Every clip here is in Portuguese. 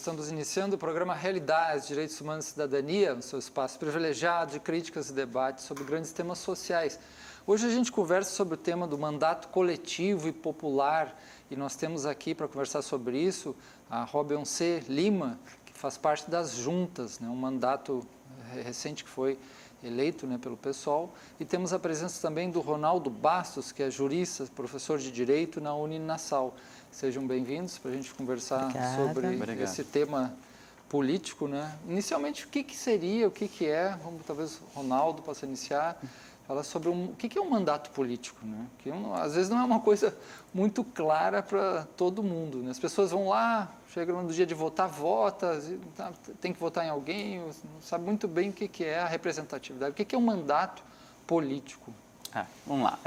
estamos iniciando o programa Realidades, Direitos Humanos e Cidadania, no seu espaço privilegiado de críticas e debates sobre grandes temas sociais. Hoje a gente conversa sobre o tema do mandato coletivo e popular e nós temos aqui para conversar sobre isso a Robeyoncé Lima, que faz parte das juntas, né, um mandato recente que foi eleito, né, pelo PSOL, e temos a presença também do Ronaldo Bastos, que é jurista, professor de Direito na Uninassal. Sejam bem-vindos para a gente conversar sobre esse tema político, né? Inicialmente, o que seria, o que é, vamos, talvez o Ronaldo possa iniciar, falar sobre o que é um mandato político, né? Que às vezes não é uma coisa muito clara para todo mundo, né? As pessoas vão lá, chegam no dia de votar, vota, tem que votar em alguém, não sabe muito bem o que é a representatividade, o que é um mandato político. Vamos lá.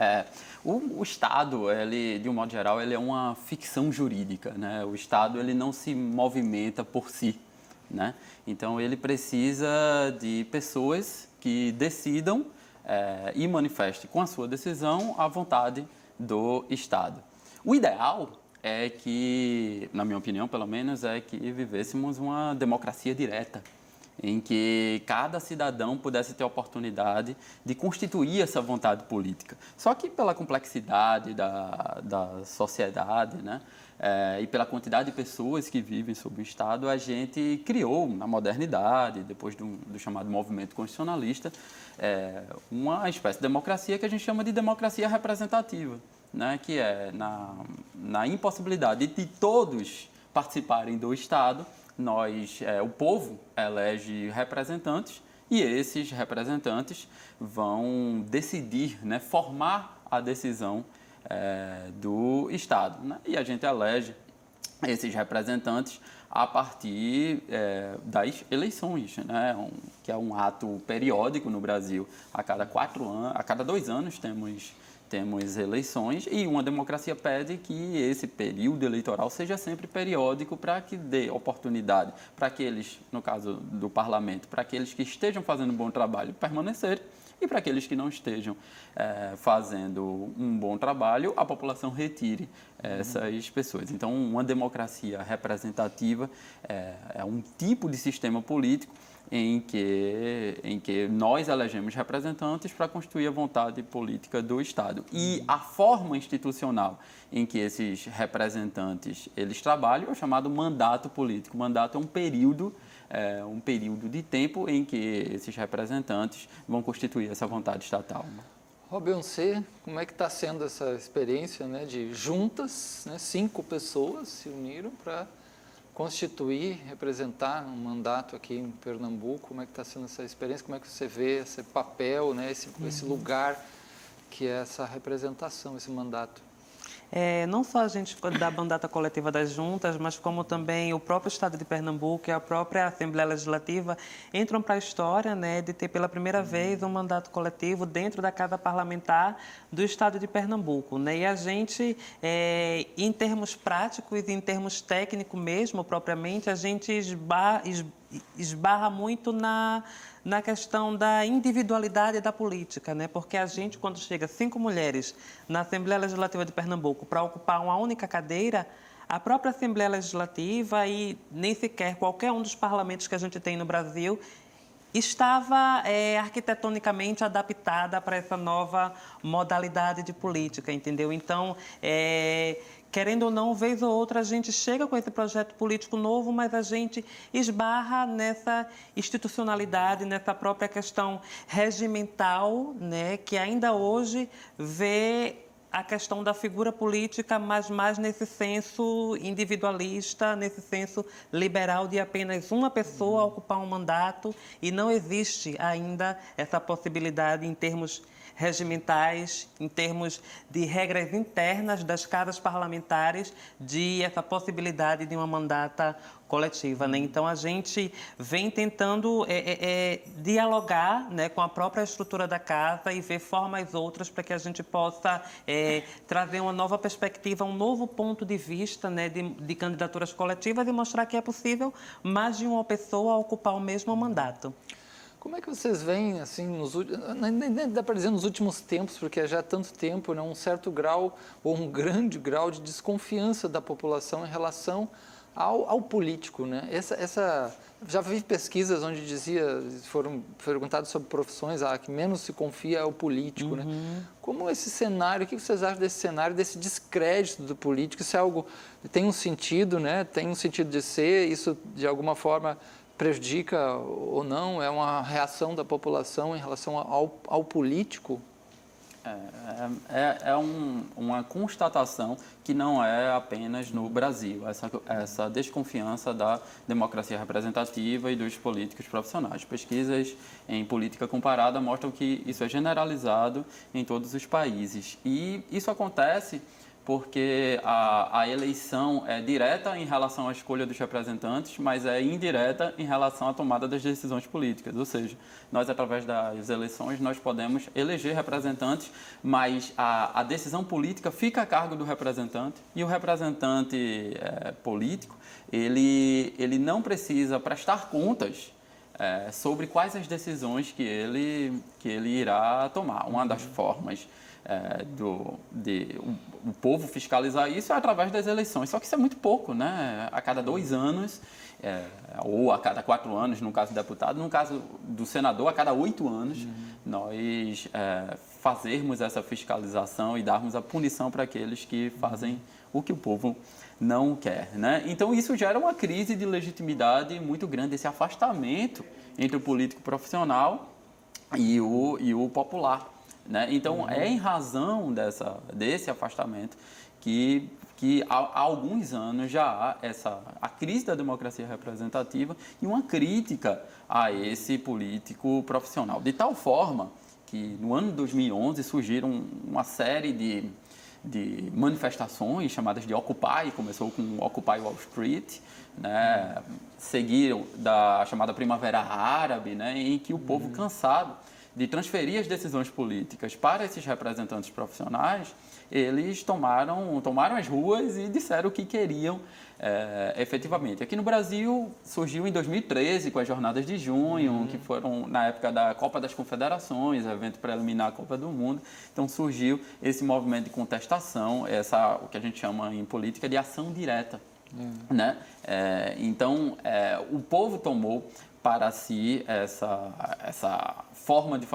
O Estado, ele, de um modo geral, ele é uma ficção jurídica, né? O Estado, ele não se movimenta por si, né? Então, ele precisa de pessoas que decidam e manifestem com a sua decisão a vontade do Estado. O ideal é que, na minha opinião, pelo menos, é que vivêssemos uma democracia direta, em que cada cidadão pudesse ter a oportunidade de constituir essa vontade política. Só que pela complexidade da sociedade, né, e pela quantidade de pessoas que vivem sob o Estado, a gente criou, na modernidade, depois do chamado movimento constitucionalista, uma espécie de democracia que a gente chama de democracia representativa, né, que é na impossibilidade de todos participarem do Estado. O povo elege representantes e esses representantes vão decidir, né, formar a decisão do Estado, né? E a gente elege esses representantes a partir das eleições, né? Que é um ato periódico no Brasil. A cada 2 anos temos eleições e uma democracia pede que esse período eleitoral seja sempre periódico para que dê oportunidade para aqueles, no caso do parlamento, para aqueles que estejam fazendo um bom trabalho permanecer e para aqueles que não estejam fazendo um bom trabalho, a população retire essas pessoas. Então, uma democracia representativa é um tipo de sistema político em que nós elegemos representantes para constituir a vontade política do Estado. E a forma institucional em que esses representantes eles trabalham é chamado mandato político. O mandato é um período de tempo em que esses representantes vão constituir essa vontade estatal. Robeyoncé, como é que está sendo essa experiência, né, de juntas, né, 5 pessoas se uniram para constituir, representar um mandato aqui em Pernambuco? Como é que está sendo essa experiência? Como é que você vê esse papel, né, esse lugar que é essa representação, esse mandato? Não só a gente da mandata coletiva das juntas, mas como também o próprio Estado de Pernambuco e a própria Assembleia Legislativa entram para a história, né, de ter pela primeira vez um mandato coletivo dentro da Casa Parlamentar do Estado de Pernambuco, né? E a gente, em termos práticos, em termos técnicos mesmo, propriamente, a gente esbarra muito na questão da individualidade da política, né? Porque a gente, quando chega 5 mulheres na Assembleia Legislativa de Pernambuco para ocupar uma única cadeira, a própria Assembleia Legislativa e nem sequer qualquer um dos parlamentos que a gente tem no Brasil estava arquitetonicamente adaptada para essa nova modalidade de política, entendeu? Então, querendo ou não, vez ou outra, a gente chega com esse projeto político novo, mas a gente esbarra nessa institucionalidade, nessa própria questão regimental, né, que ainda hoje vê a questão da figura política, mas mais nesse senso individualista, nesse senso liberal de apenas uma pessoa ocupar um mandato, e não existe ainda essa possibilidade em termos regimentais, em termos de regras internas das casas parlamentares, de essa possibilidade de uma mandata coletiva, né? Então, a gente vem tentando dialogar, né, com a própria estrutura da casa e ver formas outras para que a gente possa trazer uma nova perspectiva, um novo ponto de vista, né, de candidaturas coletivas e mostrar que é possível mais de uma pessoa ocupar o mesmo mandato. Como é que vocês veem, assim, nem dá para dizer nos últimos tempos, porque já há tanto tempo, né, um certo grau ou um grande grau de desconfiança da população em relação ao político, né? Já vi pesquisas onde foram perguntados sobre profissões, a que menos se confia é o político, né? Como esse cenário, o que vocês acham desse cenário, desse descrédito do político? Isso é algo que tem um sentido, né? Tem um sentido de ser, isso de alguma forma prejudica ou não? É uma reação da população em relação ao político? Uma constatação que não é apenas no Brasil, essa desconfiança da democracia representativa e dos políticos profissionais. Pesquisas em política comparada mostram que isso é generalizado em todos os países. E isso acontece porque a eleição é direta em relação à escolha dos representantes, mas é indireta em relação à tomada das decisões políticas. Ou seja, nós, através das eleições, nós podemos eleger representantes, mas a decisão política fica a cargo do representante, e o representante político, ele não precisa prestar contas sobre quais as decisões que ele irá tomar. Uma das formas o povo fiscalizar isso é através das eleições. Só que isso é muito pouco, né? A cada 2 anos, ou a cada 4 anos, no caso do deputado, no caso do senador, a cada 8 anos, nós fazermos essa fiscalização e darmos a punição para aqueles que fazem o que o povo não quer, né? Então, isso gera uma crise de legitimidade muito grande, esse afastamento entre o político profissional e o popular. Né? Então, é em razão desse afastamento que há alguns anos já há a crise da democracia representativa e uma crítica a esse político profissional. De tal forma que, no ano de 2011, surgiram uma série de manifestações chamadas de Occupy, começou com Occupy Wall Street, né? Seguiram da chamada Primavera Árabe, né? Em que o povo cansado de transferir as decisões políticas para esses representantes profissionais, eles tomaram as ruas e disseram o que queriam efetivamente. Aqui no Brasil, surgiu em 2013, com as Jornadas de Junho, que foram na época da Copa das Confederações, evento preliminar à Copa do Mundo. Então, surgiu esse movimento de contestação, o que a gente chama em política de ação direta. Né? Então, o povo tomou para si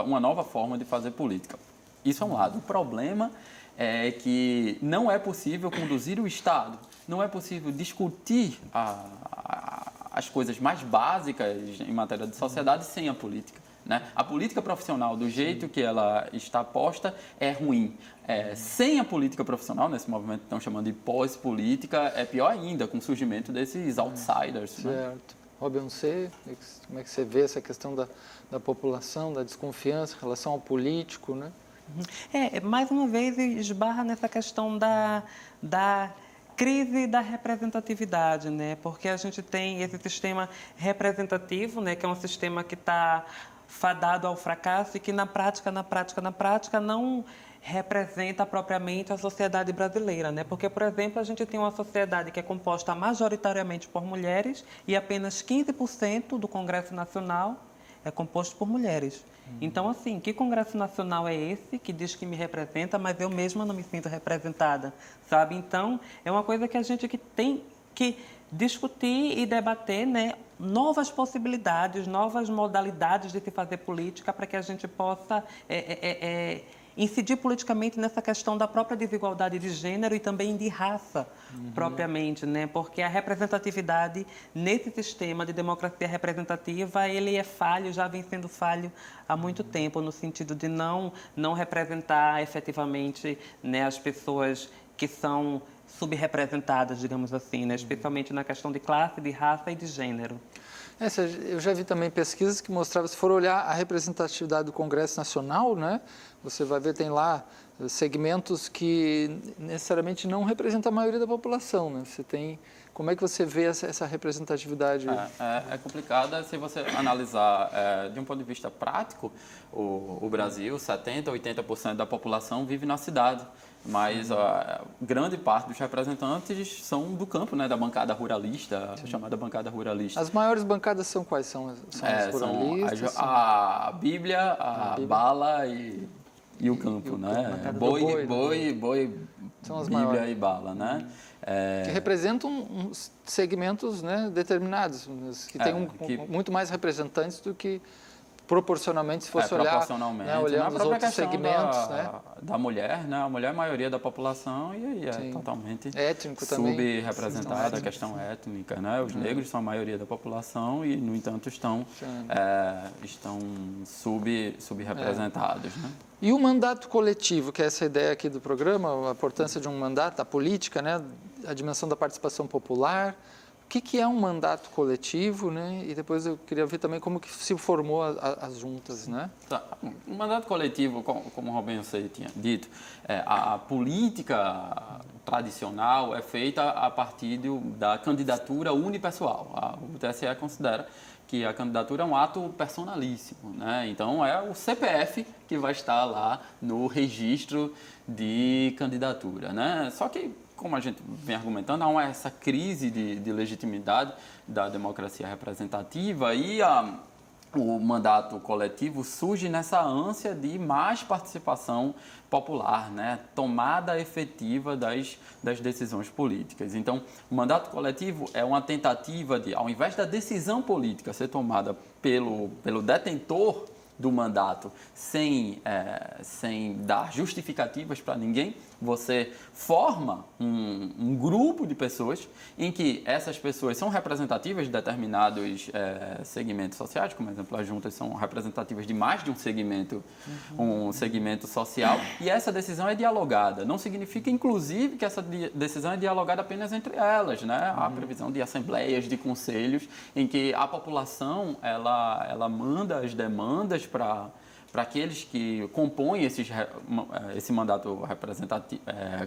uma nova forma de fazer política. Isso é um lado. O problema é que não é possível conduzir o Estado, não é possível discutir as coisas mais básicas em matéria de sociedade sem a política. Né? A política profissional, do jeito que ela está posta, é ruim. Sem a política profissional, nesse movimento que estão chamando de pós-política, é pior ainda, com o surgimento desses outsiders. Certo. Né? Robin, como é que você vê essa questão da população, da desconfiança em relação ao político, né? Mais uma vez, esbarra nessa questão da crise da representatividade, né? Porque a gente tem esse sistema representativo, né? Que é um sistema que está fadado ao fracasso e que na prática não representa propriamente a sociedade brasileira, né? Porque, por exemplo, a gente tem uma sociedade que é composta majoritariamente por mulheres e apenas 15% do Congresso Nacional é composto por mulheres. Então, assim, que Congresso Nacional é esse que diz que me representa, mas eu mesma não me sinto representada, sabe? Então, é uma coisa que a gente tem que discutir e debater, né? Novas possibilidades, novas modalidades de se fazer política para que a gente possa incidir politicamente nessa questão da própria desigualdade de gênero e também de raça, propriamente, né? Porque a representatividade nesse sistema de democracia representativa, ele é falho, já vem sendo falho há muito tempo, no sentido de não representar efetivamente, né, as pessoas que são subrepresentadas, digamos assim, né? Especialmente na questão de classe, de raça e de gênero. Eu já vi também pesquisas que mostravam, se for olhar a representatividade do Congresso Nacional, né, você vai ver, tem lá segmentos que necessariamente não representam a maioria da população. Né? Como é que você vê essa representatividade? É complicada se você analisar de um ponto de vista prático. O Brasil, 70%, 80% da população vive na cidade. Mas a grande parte dos representantes são do campo, né, da bancada ruralista, chamada bancada ruralista. As maiores bancadas são quais? São as ruralistas? A Bíblia, a bala e o campo, né? Boi São as Bíblia maiores. e Bala, né? Que representam uns segmentos, né, determinados, que têm muito mais representantes do que proporcionalmente, se fosse olhar, proporcionalmente, né, olhando os outros segmentos, né? da mulher, né? A mulher é a maioria da população e aí é Sim. totalmente étnico também. subrepresentada a questão étnica, né? Os negros são a maioria da população e, no entanto, estão subrepresentados, né? E o mandato coletivo, que é essa ideia aqui do programa, a importância de um mandato, a política, né? A dimensão da participação popular. O que é um mandato coletivo, né? E depois eu queria ver também como que se formou as juntas, né? Tá. O mandato coletivo, como o Robinho tinha dito, a política tradicional é feita a partir da candidatura unipessoal. O TSE considera que a candidatura é um ato personalíssimo, né? Então é o CPF que vai estar lá no registro de candidatura, né? Só que, como a gente vem argumentando, há essa crise de legitimidade da democracia representativa e o mandato coletivo surge nessa ânsia de mais participação popular, né? Tomada efetiva das decisões políticas. Então, o mandato coletivo é uma tentativa de, ao invés da decisão política ser tomada pelo detentor do mandato sem dar justificativas para ninguém, você forma um grupo de pessoas em que essas pessoas são representativas de determinados segmentos sociais, como exemplo, as juntas são representativas de mais de um segmento social, e essa decisão é dialogada. Não significa, inclusive, que essa decisão é dialogada apenas entre elas, né? Há previsão de assembleias, de conselhos, em que a população ela manda as demandas para aqueles que compõem esse mandato representativo,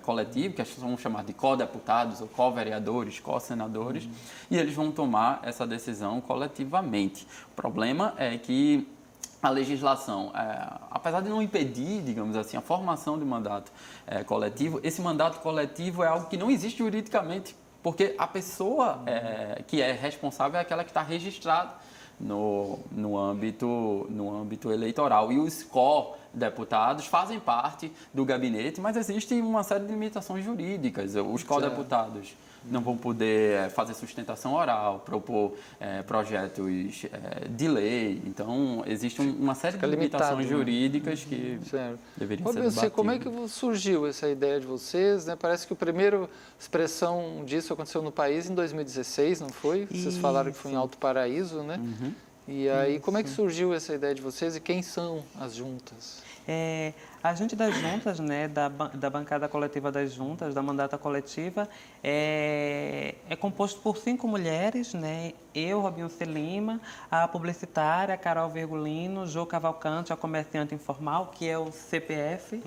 coletivo, que são chamados de co-deputados, ou co-vereadores, co-senadores, e eles vão tomar essa decisão coletivamente. O problema é que a legislação, apesar de não impedir, digamos assim, a formação de mandato coletivo, esse mandato coletivo é algo que não existe juridicamente, porque a pessoa que é responsável é aquela que está registrada no âmbito eleitoral. E os co-deputados fazem parte do gabinete, mas existe uma série de limitações jurídicas. Os co-deputados não vão poder fazer sustentação oral, propor projetos de lei. Então, existe uma série de limitações jurídicas que deveriam ser debatidas. Como é que surgiu essa ideia de vocês, né? Parece que a primeira expressão disso aconteceu no país em 2016, não foi? Vocês falaram que foi em Alto Paraíso, né? E aí, como é que surgiu essa ideia de vocês e quem são as juntas? A gente das juntas, né, da bancada coletiva das juntas, da mandata coletiva, é composto por 5 mulheres, né? Eu, Robinho Lima, a publicitária, Carol Virgulino, Jô Cavalcante, a comerciante informal, que é o CPF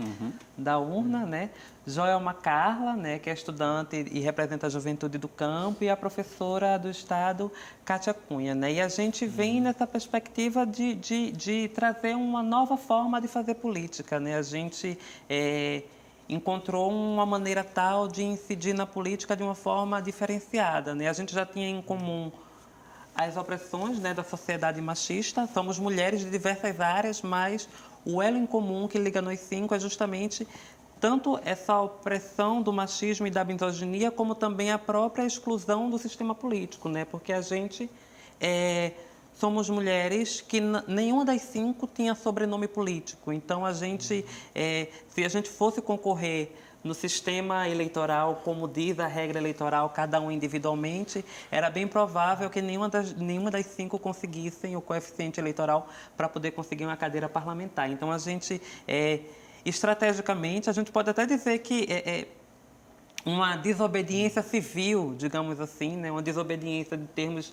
da urna, né? Joelma Carla, né, que é estudante e representa a juventude do campo, e a professora do Estado, Kátia Cunha, né? E a gente vem nessa perspectiva de trazer uma nova forma de fazer política, né? A gente encontrou uma maneira tal de incidir na política de uma forma diferenciada, né? A gente já tinha em comum as opressões, né, da sociedade machista. Somos mulheres de diversas áreas, mas o elo em comum que liga nós 5 é justamente tanto essa opressão do machismo e da misoginia, como também a própria exclusão do sistema político, né? Porque a gente somos mulheres que nenhuma das 5 tinha sobrenome político. Então, se a gente fosse concorrer no sistema eleitoral, como diz a regra eleitoral, cada um individualmente, era bem provável que nenhuma das 5 conseguissem o coeficiente eleitoral para poder conseguir uma cadeira parlamentar. Então, a gente, estrategicamente, a gente pode até dizer que uma desobediência civil, digamos assim, né? Uma desobediência de termos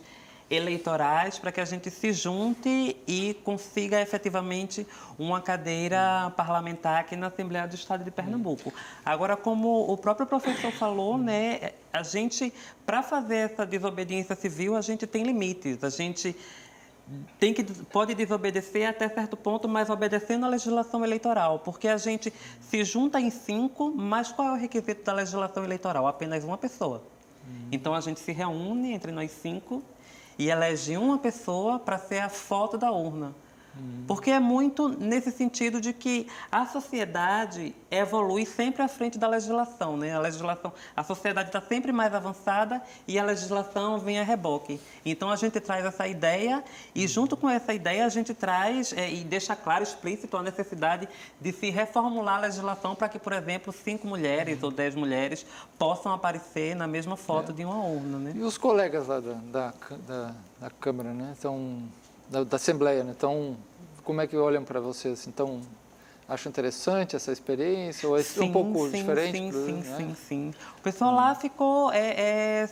eleitorais, para que a gente se junte e consiga efetivamente uma cadeira parlamentar aqui na Assembleia do Estado de Pernambuco. Agora, como o próprio professor falou, né, a gente, para fazer essa desobediência civil, a gente tem limites. A gente pode desobedecer até certo ponto, mas obedecendo à legislação eleitoral, porque a gente se junta em 5, mas qual é o requisito da legislação eleitoral? Apenas uma pessoa. Então, a gente se reúne entre nós 5 e elege uma pessoa para ser a foto da urna. Porque é muito nesse sentido de que a sociedade evolui sempre à frente da legislação, né? A sociedade está sempre mais avançada e a legislação vem a reboque. Então a gente traz essa ideia e junto com essa ideia a gente traz e deixa claro, explícito a necessidade de se reformular a legislação para que, por exemplo, 5 mulheres ou 10 mulheres possam aparecer na mesma foto de uma urna, né? E os colegas lá da Câmara, né? Então, da Assembleia, né? Então, como é que olham para vocês? Assim? Então, acham interessante essa experiência? Ou é um pouco diferente? Sim. O pessoal lá ficou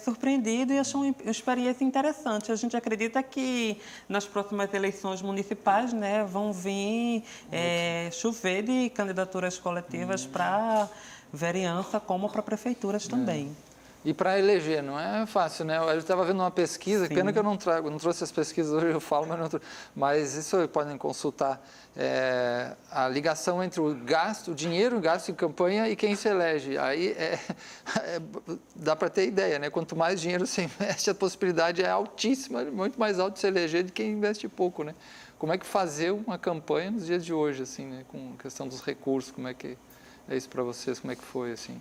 surpreendido e achou uma experiência interessante. A gente acredita que nas próximas eleições municipais, né, vão vir chover de candidaturas coletivas para vereança como para prefeituras também. E para eleger, não é fácil, né? Eu estava vendo uma pesquisa, Sim. pena que eu não trouxe as pesquisas, hoje eu falo, mas isso podem consultar. A ligação entre o dinheiro gasto em campanha e quem se elege. Aí dá para ter ideia, né? Quanto mais dinheiro você investe, a possibilidade é altíssima, muito mais alta de se eleger de quem investe pouco, né? Como é que fazer uma campanha nos dias de hoje, assim, né? Com a questão dos recursos, como é que... É isso para vocês, como é que foi, assim?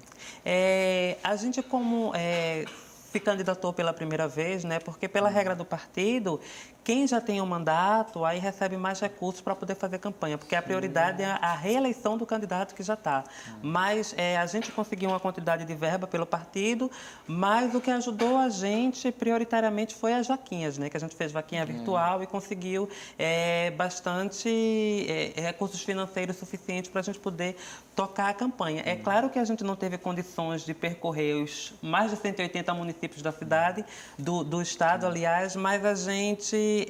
A gente, como se candidatou pela primeira vez, né? Porque pela regra do partido, quem já tem um mandato, aí recebe mais recursos para poder fazer campanha, porque a prioridade é a reeleição do candidato que já está. Mas a gente conseguiu uma quantidade de verba pelo partido, mas o que ajudou a gente prioritariamente foi as vaquinhas, né? Que a gente fez vaquinha virtual e conseguiu bastante recursos financeiros suficientes para a gente poder tocar a campanha. É claro que a gente não teve condições de percorrer os mais de 180 municípios da cidade, do estado, aliás, mas a gente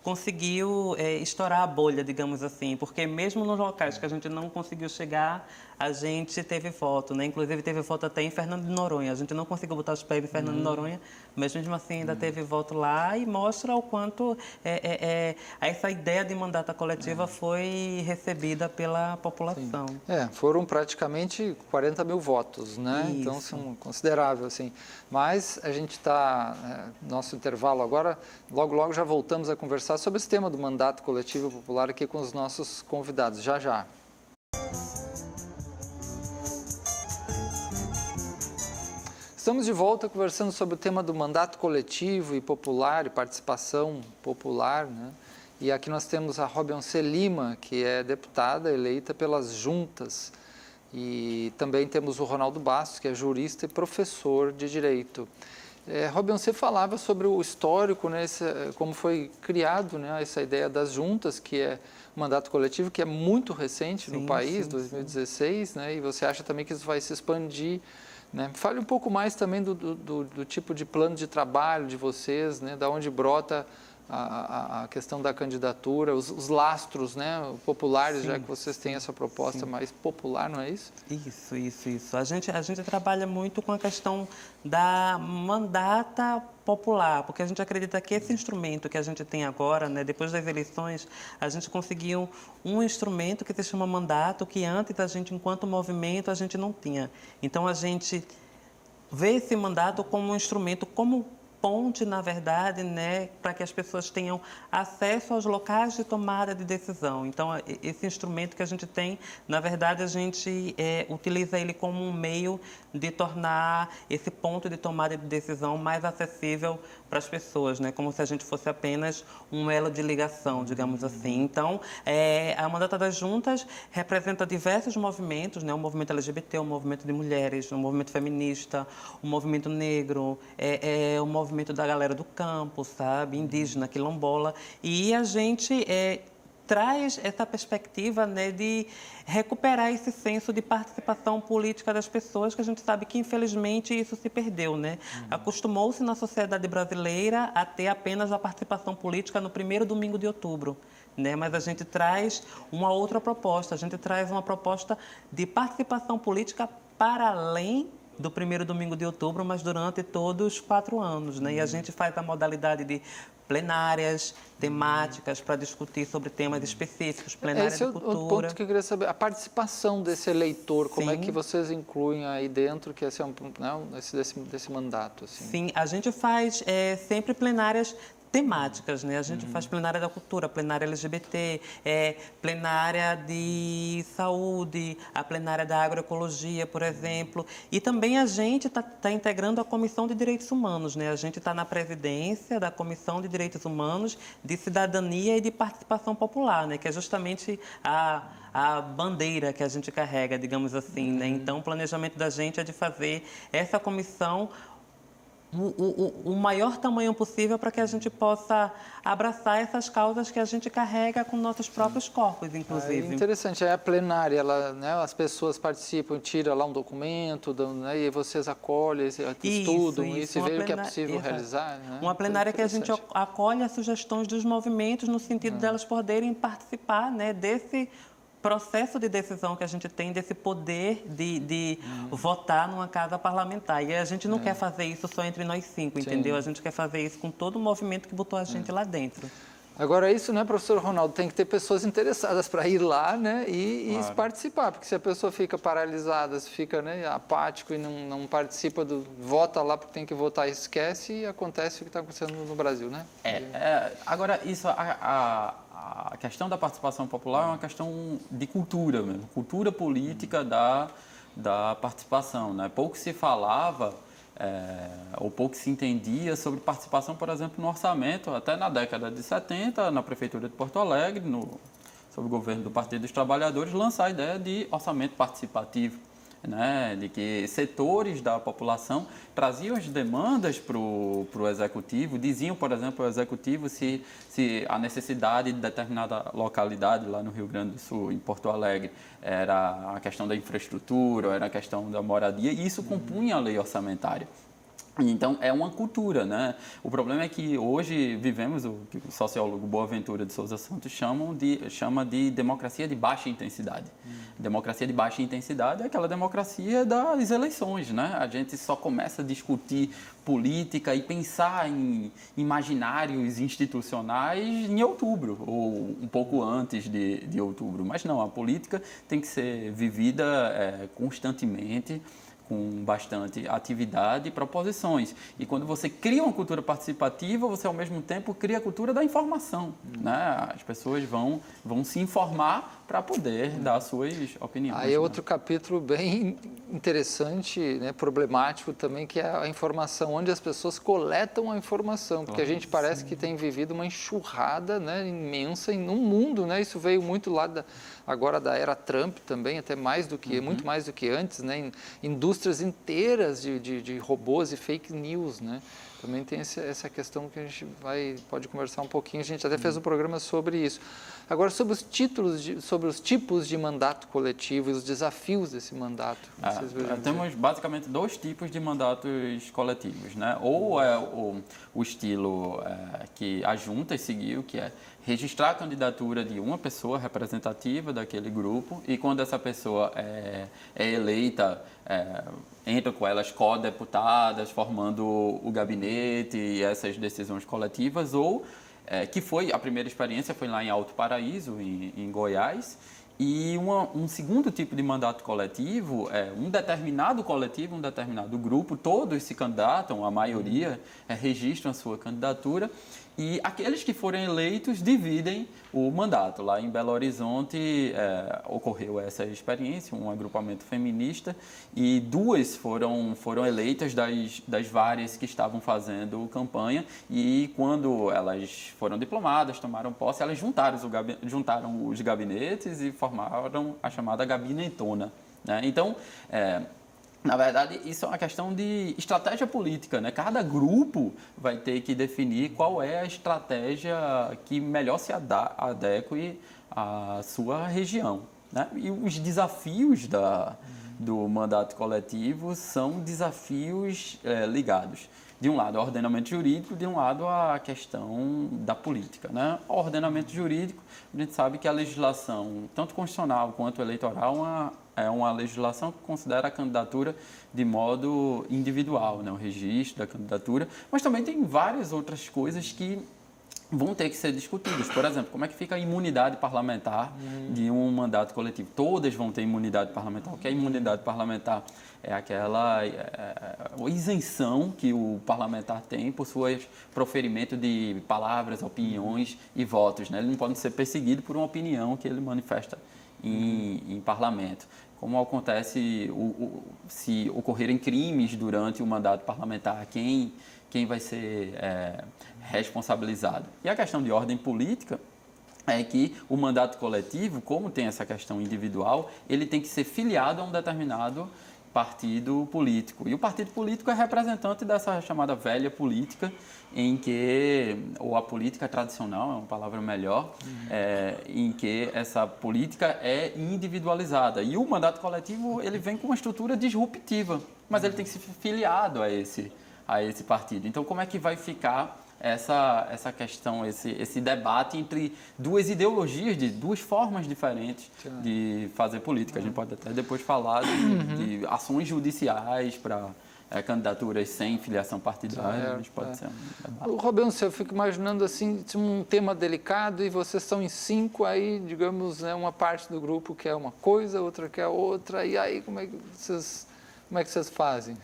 conseguiu estourar a bolha, digamos assim, porque mesmo nos locais que a gente não conseguiu chegar, a gente teve foto, né? Inclusive teve foto até em Fernando de Noronha. A gente não conseguiu botar os pés em Fernando de Noronha, mas mesmo assim ainda teve voto lá e mostra o quanto essa ideia de mandata coletiva foi recebida pela população. Foram praticamente 40 mil votos, né? Isso. Então, são consideráveis, assim. Mas a gente está, nosso intervalo agora, logo já voltamos a conversar sobre esse tema do mandato coletivo popular aqui com os nossos convidados, já. Estamos de volta conversando sobre o tema do mandato coletivo e popular, e participação popular, né? E aqui nós temos a Robiancê Lima, que é deputada eleita pelas juntas. E também temos o Ronaldo Bastos, que é jurista e professor de Direito. Robiancê falava sobre o histórico, né, como foi criado, né, essa ideia das juntas, que é o mandato coletivo, que é muito recente no país, 2016, né, e você acha também que isso vai se expandir, né? Fale um pouco mais também do tipo de plano de trabalho de vocês, né, da onde brota a questão da candidatura, os lastros, né, populares, já que vocês têm essa proposta mais popular, não é isso? Isso. A gente trabalha muito com a questão da mandata popular, porque a gente acredita que esse instrumento que a gente tem agora, né, depois das eleições, a gente conseguiu um instrumento que se chama mandato, que antes a gente, enquanto movimento, a gente não tinha. Então, a gente vê esse mandato como um instrumento, como ponte, na verdade, né, para que as pessoas tenham acesso aos locais de tomada de decisão. Então, esse instrumento que a gente tem, na verdade, a gente utiliza ele como um meio de tornar esse ponto de tomada de decisão mais acessível para as pessoas, né, como se a gente fosse apenas um elo de ligação, digamos assim. Então, a mandata das juntas representa diversos movimentos, né, o movimento LGBT, o movimento de mulheres, o movimento feminista, o movimento negro, o movimento da galera do campo, sabe, indígena, quilombola, e a gente traz essa perspectiva, né, de recuperar esse senso de participação política das pessoas, que a gente sabe que, infelizmente, isso se perdeu, né? Acostumou-se na sociedade brasileira a ter apenas a participação política no primeiro domingo de outubro, né? Mas a gente traz uma outra proposta, a gente traz uma proposta de participação política para além do primeiro domingo de outubro, mas durante todos os 4 anos, né? E a gente faz a modalidade de plenárias temáticas para discutir sobre temas específicos, plenária Esse é de o cultura. ponto que eu queria saber, a participação desse eleitor, como é Sim. que vocês incluem aí dentro, que esse é desse mandato? Assim? Sim, a gente faz sempre plenárias temáticas, né? A gente faz plenária da cultura, plenária LGBT, plenária de saúde, a plenária da agroecologia, por exemplo. E também a gente está integrando a Comissão de Direitos Humanos, né? A gente está na presidência da Comissão de Direitos Humanos, de Cidadania e de Participação Popular, né? Que é justamente a bandeira que a gente carrega, digamos assim, né? Então, o planejamento da gente é de fazer essa comissão o maior tamanho possível para que a gente possa abraçar essas causas que a gente carrega com nossos próprios corpos, inclusive. Interessante, a plenária, as pessoas participam, tiram lá um documento, né, e vocês acolhem, estudam e se veem o que é possível realizar. Né? Uma plenária que a gente acolhe as sugestões dos movimentos no sentido delas poderem participar, né, desse processo de decisão que a gente tem, desse poder de votar numa casa parlamentar. E a gente não quer fazer isso só entre nós 5, entendeu? A gente quer fazer isso com todo o movimento que botou a gente lá dentro. Agora, isso, né, professor Ronaldo, tem que ter pessoas interessadas para ir lá, né, e participar, porque se a pessoa fica paralisada, se fica, né, apático e não participa vota lá porque tem que votar e esquece, e acontece o que está acontecendo no Brasil, né? Agora, isso, a questão da participação popular é uma questão de cultura mesmo, cultura política da participação, né? Pouco se falava ou pouco se entendia sobre participação, por exemplo, no orçamento, até na década de 70, na Prefeitura de Porto Alegre, sob o governo do Partido dos Trabalhadores, lançar a ideia de orçamento participativo, né, de que setores da população traziam as demandas para o executivo, diziam, por exemplo, ao executivo se a necessidade de determinada localidade lá no Rio Grande do Sul, em Porto Alegre, era a questão da infraestrutura, era a questão da moradia, e isso compunha a lei orçamentária. Então, é uma cultura, né? O problema é que hoje vivemos o que o sociólogo Boaventura de Souza Santos chama de democracia de baixa intensidade. Democracia de baixa intensidade é aquela democracia das eleições, né? A gente só começa a discutir política e pensar em imaginários institucionais em outubro, ou um pouco antes de outubro. Mas não, a política tem que ser vivida constantemente, com bastante atividade e proposições. E quando você cria uma cultura participativa, você ao mesmo tempo cria a cultura da informação, né? As pessoas vão se informar para poder dar suas opiniões. Aí é outro capítulo bem interessante, né, problemático também, que é a informação, onde as pessoas coletam a informação, porque a gente parece que tem vivido uma enxurrada, né, imensa no mundo, né? Isso veio muito lá agora da era Trump também, até mais do que muito mais do que antes, né? Indústrias inteiras de robôs e fake news, né? Também tem essa questão que a gente pode conversar um pouquinho. A gente até fez um programa sobre isso. Agora, sobre os tipos de mandato coletivo e os desafios desse mandato. Temos basicamente dois tipos de mandatos coletivos, né? Ou é o estilo que a junta seguiu, que é registrar a candidatura de uma pessoa representativa daquele grupo, e quando essa pessoa é eleita, entra com elas co-deputadas, formando o gabinete e essas decisões coletivas, ou que foi, a primeira experiência foi lá em Alto Paraíso, em Goiás, e um segundo tipo de mandato coletivo é um determinado coletivo, um determinado grupo, todos se candidatam, a maioria registram a sua candidatura, e aqueles que forem eleitos dividem o mandato. Lá em Belo Horizonte ocorreu essa experiência, um agrupamento feminista, e duas foram eleitas das várias que estavam fazendo campanha, e quando elas foram diplomadas, tomaram posse, elas juntaram os gabinetes e formaram a chamada gabinetona, né? Então, na verdade, isso é uma questão de estratégia política, né? Cada grupo vai ter que definir qual é a estratégia que melhor se adeque à sua região, né? E os desafios do mandato coletivo são desafios ligados, de um lado, ao ordenamento jurídico, de um lado, à questão da política, né? O ordenamento jurídico, a gente sabe que a legislação, tanto constitucional quanto eleitoral, é uma legislação que considera a candidatura de modo individual, né? O registro da candidatura, mas também tem várias outras coisas que vão ter que ser discutidos. Por exemplo, como é que fica a imunidade parlamentar de um mandato coletivo? Todas vão ter imunidade parlamentar. O que é imunidade parlamentar? É aquela isenção que o parlamentar tem por seu proferimento de palavras, opiniões e votos, né? Ele não pode ser perseguido por uma opinião que ele manifesta em parlamento. Como acontece se ocorrerem crimes durante o mandato parlamentar, quem vai ser responsabilizado. E a questão de ordem política é que o mandato coletivo, como tem essa questão individual, ele tem que ser filiado a um determinado partido político. E o partido político é representante dessa chamada velha política, em que, ou a política tradicional, é uma palavra melhor, em que essa política é individualizada. E o mandato coletivo, ele vem com uma estrutura disruptiva, mas ele tem que ser filiado a esse partido. Então, como é que vai ficar essa questão, esse debate entre duas ideologias, de duas formas diferentes de fazer política? A gente pode até depois falar de ações judiciais para candidaturas sem filiação partidária. A gente pode ser um debate. Roberto, eu fico imaginando assim, um tema delicado e vocês estão em 5, aí, digamos, né, uma parte do grupo quer uma coisa, outra quer outra, e aí como é que vocês fazem?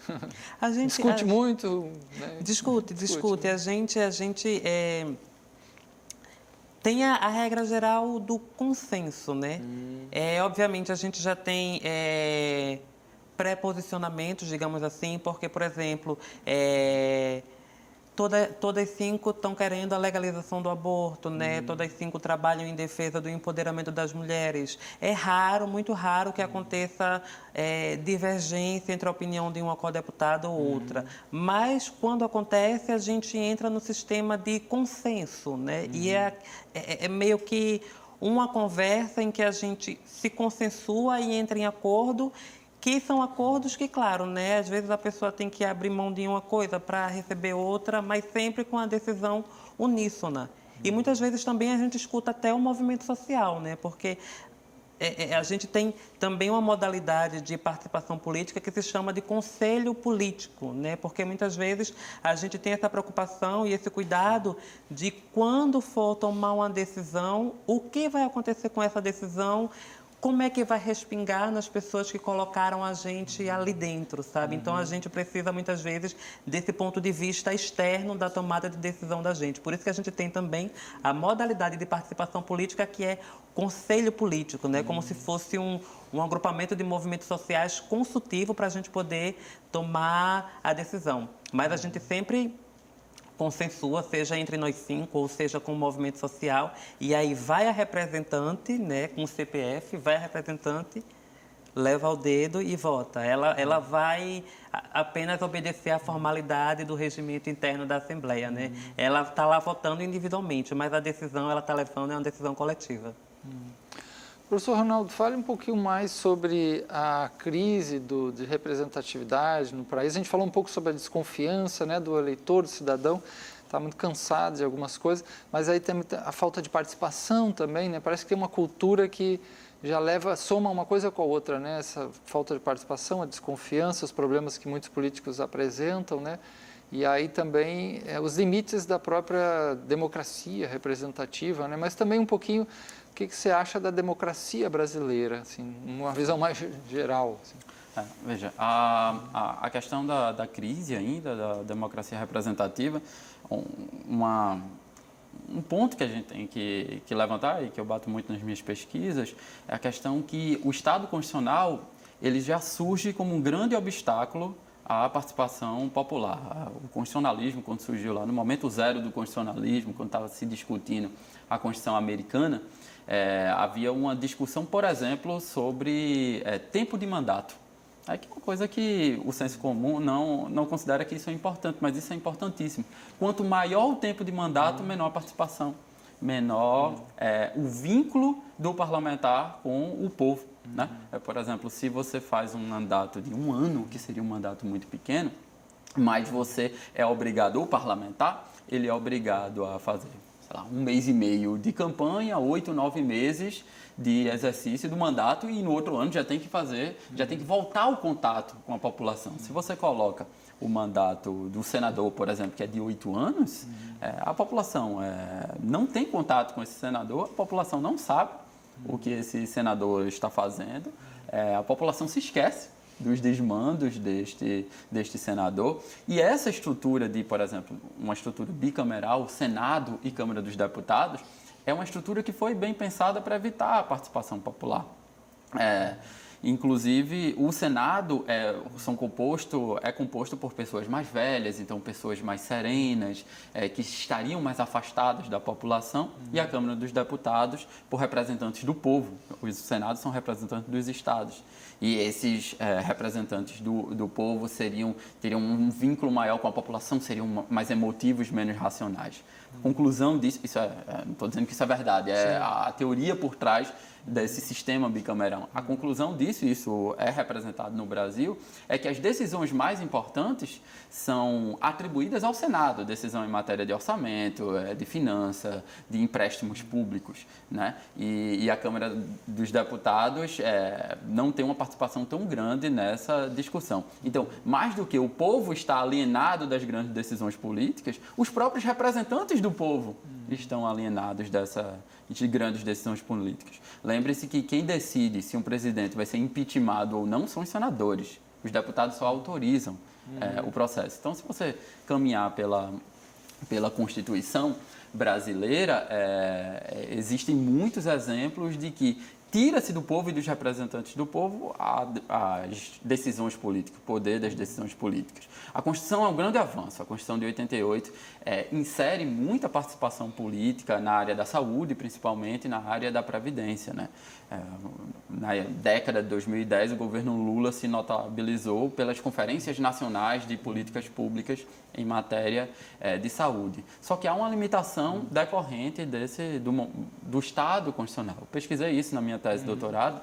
A gente discute muito? Né? Discute. A gente tem a regra geral do consenso, né? Obviamente, a gente já tem pré-posicionamentos, digamos assim, porque, por exemplo, todas 5 estão querendo a legalização do aborto, né? Todas 5 trabalham em defesa do empoderamento das mulheres. É raro, muito raro, que aconteça divergência entre a opinião de uma codeputada ou outra. Mas, quando acontece, a gente entra no sistema de consenso, né? E é meio que uma conversa em que a gente se consensua e entra em acordo, que são acordos que, claro, né, às vezes a pessoa tem que abrir mão de uma coisa para receber outra, mas sempre com a decisão uníssona. E muitas vezes também a gente escuta até o movimento social, né, porque a gente tem também uma modalidade de participação política que se chama de conselho político, né, porque muitas vezes a gente tem essa preocupação e esse cuidado de quando for tomar uma decisão, o que vai acontecer com essa decisão, como é que vai respingar nas pessoas que colocaram a gente ali dentro, sabe? Então, a gente precisa, muitas vezes, desse ponto de vista externo da tomada de decisão da gente. Por isso que a gente tem também a modalidade de participação política, que é conselho político, né? Como se fosse um agrupamento de movimentos sociais consultivo para a gente poder tomar a decisão. Mas a gente sempre consensua, seja entre nós 5 ou seja com o movimento social, e aí vai a representante, né, com o CPF, vai a representante, leva o dedo e vota. Ela vai apenas obedecer à formalidade do regimento interno da Assembleia, né? Ela está lá votando individualmente, mas a decisão ela está levando é uma decisão coletiva. Professor Ronaldo, fale um pouquinho mais sobre a crise de representatividade no país. A gente falou um pouco sobre a desconfiança, né, do eleitor, do cidadão, está muito cansado de algumas coisas, mas aí tem a falta de participação também, né? Parece que tem uma cultura que já soma uma coisa com a outra, né? Essa falta de participação, a desconfiança, os problemas que muitos políticos apresentam, né? E aí também os limites da própria democracia representativa, né? Mas também um pouquinho o que você acha da democracia brasileira, assim, uma visão mais geral? Assim. Veja, a questão da crise ainda, da democracia representativa, um ponto que a gente tem que levantar, e que eu bato muito nas minhas pesquisas, é a questão que o Estado Constitucional ele já surge como um grande obstáculo à participação popular. O constitucionalismo, quando surgiu lá, no momento zero do constitucionalismo, quando estava se discutindo a Constituição americana, havia uma discussão, por exemplo, sobre tempo de mandato. É que é uma coisa que o senso comum não considera que isso é importante, mas isso é importantíssimo. Quanto maior o tempo de mandato, menor a participação, menor o vínculo do parlamentar com o povo. Né? Por exemplo, se você faz um mandato de 1 ano, que seria um mandato muito pequeno, mas você é obrigado, o parlamentar, ele é obrigado a fazer 1 mês e meio de campanha, 8, 9 meses de exercício do mandato, e no outro ano já tem que voltar ao contato com a população. Se você coloca o mandato do senador, por exemplo, que é de 8 anos, a população não tem contato com esse senador, a população não sabe o que esse senador está fazendo, a população se esquece dos desmandos deste senador. E essa estrutura de, por exemplo, uma estrutura bicameral, Senado e Câmara dos Deputados, é uma estrutura que foi bem pensada para evitar a participação popular. Inclusive, o Senado é composto por pessoas mais velhas, então pessoas mais serenas, que estariam mais afastadas da população, e a Câmara dos Deputados por representantes do povo. Os Senados são representantes dos estados. E esses representantes do povo teriam um vínculo maior com a população, seriam mais emotivos, menos racionais. A conclusão disso, não estou dizendo que isso é verdade, a teoria por trás desse sistema bicameral. A conclusão disso, isso é representado no Brasil, é que as decisões mais importantes são atribuídas ao Senado, decisão em matéria de orçamento, de finança, de empréstimos públicos, né? E a Câmara dos Deputados não tem uma participação tão grande nessa discussão. Então, mais do que o povo está alienado das grandes decisões políticas, os próprios representantes do povo estão alienados de grandes decisões políticas. Lembre-se que quem decide se um presidente vai ser impeachmentado ou não são os senadores. Os deputados só autorizam o processo. Então, se você caminhar pela Constituição brasileira, existem muitos exemplos de que tira-se do povo e dos representantes do povo as decisões políticas, o poder das decisões políticas. A Constituição é um grande avanço. A Constituição de 88 insere muita participação política na área da saúde, principalmente na área da Previdência, né? Na década de 2010, o governo Lula se notabilizou pelas conferências nacionais de políticas públicas em matéria de saúde. Só que há uma limitação decorrente do Estado constitucional. Eu pesquisei isso na minha tese de doutorado,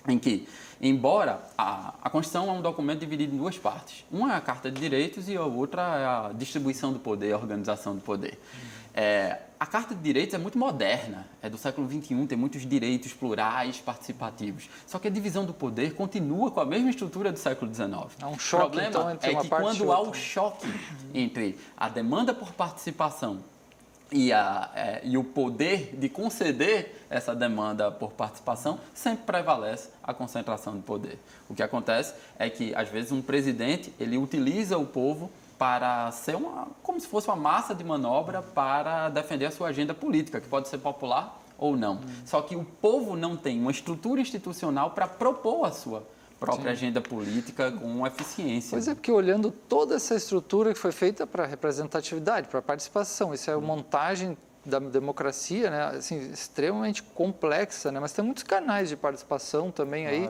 em que, embora a Constituição é um documento dividido em duas partes, uma é a Carta de Direitos e a outra é a distribuição do poder, a organização do poder. A Carta de Direitos é muito moderna, é do século XXI, tem muitos direitos plurais, participativos. Só que a divisão do poder continua com a mesma estrutura do século XIX. Há um choque, o problema então, entre é uma que parte quando e há outra. o choque entre a demanda por participação e o poder de conceder essa demanda por participação, sempre prevalece a concentração de poder. O que acontece é que, às vezes, um presidente ele utiliza o povo para ser como se fosse uma massa de manobra para defender a sua agenda política, que pode ser popular ou não. Só que o povo não tem uma estrutura institucional para propor a sua própria agenda política com eficiência. Pois é, porque olhando toda essa estrutura que foi feita para representatividade, para participação, isso é uma montagem da democracia, né, assim, extremamente complexa, né, mas tem muitos canais de participação também aí.